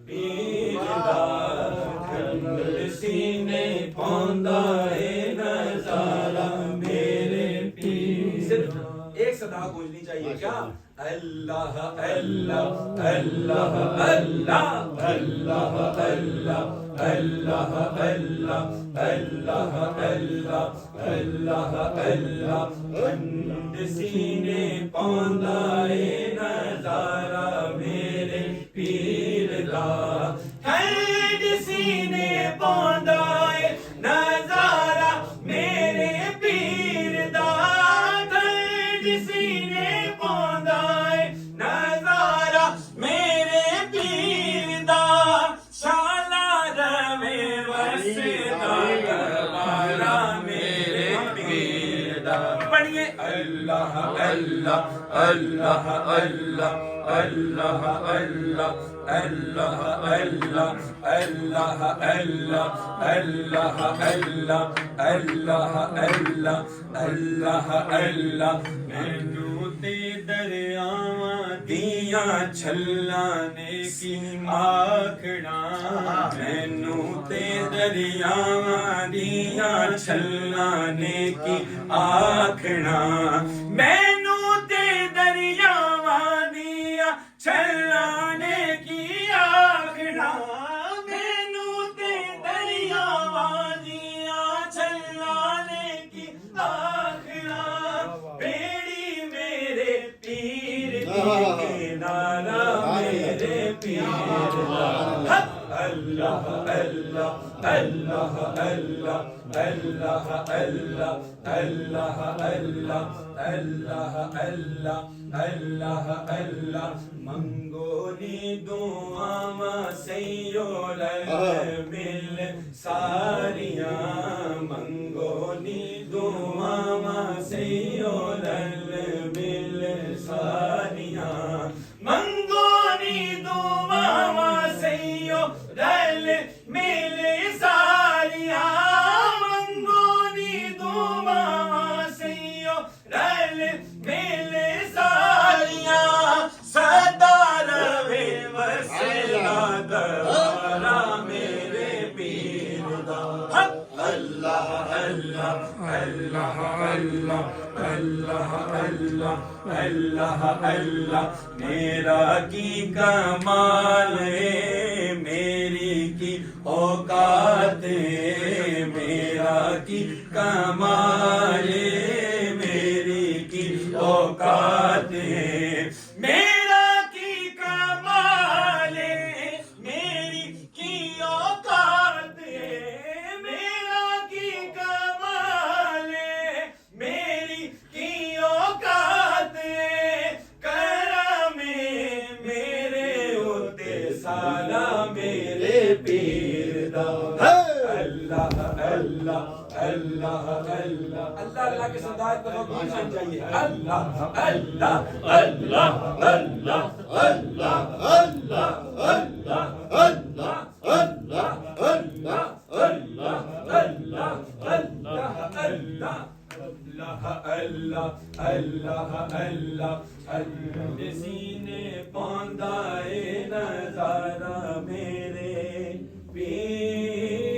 پیر دا ٹھنڈ سینے پوندا اے نظارہ میرے پیر. صرف ایک صدا گونجنی چاہیے کیا؟ اللہ اللہ اللہ اللہ اللہ اللہ اللہ اللہ اللہ اللہ اللہ اللہ ٹھنڈ سینے پوندا اے نظارہ میرے پیر دا ٹھنڈ سینے پوندا اے نظارہ میرے پیر دا ٹھنڈ سینے پوندا اے نظارہ میرے پیر دا شالا روے وسدا دوبارہ میرے پیر دا. پڑھیے اللہ اللہ اللہ اللہ اللہ اللہ اللہ اللہ اللہ اللہ اللہ اللہ اللہ اللہ اللہ اللہ. مینوں تے دریاواں دیاں چھلانے کی آکھنا مینوں تے دریاواں دیاں چھلانے کی آکھنا مینوں تے دریاواں دیاں چھلانے کی آکھنا مینوں تے دریاواں دیاں چھلانے کی آکھنا بیڑی میرے پیر دی کنارہ میرے پیر دا. اللہ اللہ اللہ اللہ اللہ اللہ اللہ اللہ اللہ اللہ اللہ اللہ منگو نی دعاواں سیو مل ساریاں منگو نی دعاواں سیو مل ساریاں منگو نی دعاواں سیو رل مل ساریاں منگو نی دعاواں سیو رل مل ساریاں سدا روے وسدا دوبارہ میرے پیر دا. اللہ اللہ اللہ اللہ اللہ اللہ اللہ اللہ میرا کی کمال ہے میری کی اوقات ہے میرا کی کمال ہے میری کی اوقات ہے میرا کی کمال ہے میری کی اوقات ہے میرا کی کمال ہے میری کی اوقات ہے کرم میرے اتے سالہ میرے پیر دا. اللہ اللہ اللہ اللہ اللہ کے صدایت پر گونجنا چاہیے. اللہ اللہ اللہ اللہ اللہ اللہ اللہ اللہ اللہ اللہ اللہ اللہ اللہ اللہ اللہ اللہ اللہ اللہ سینے پوندا اے نظارہ میرے پیر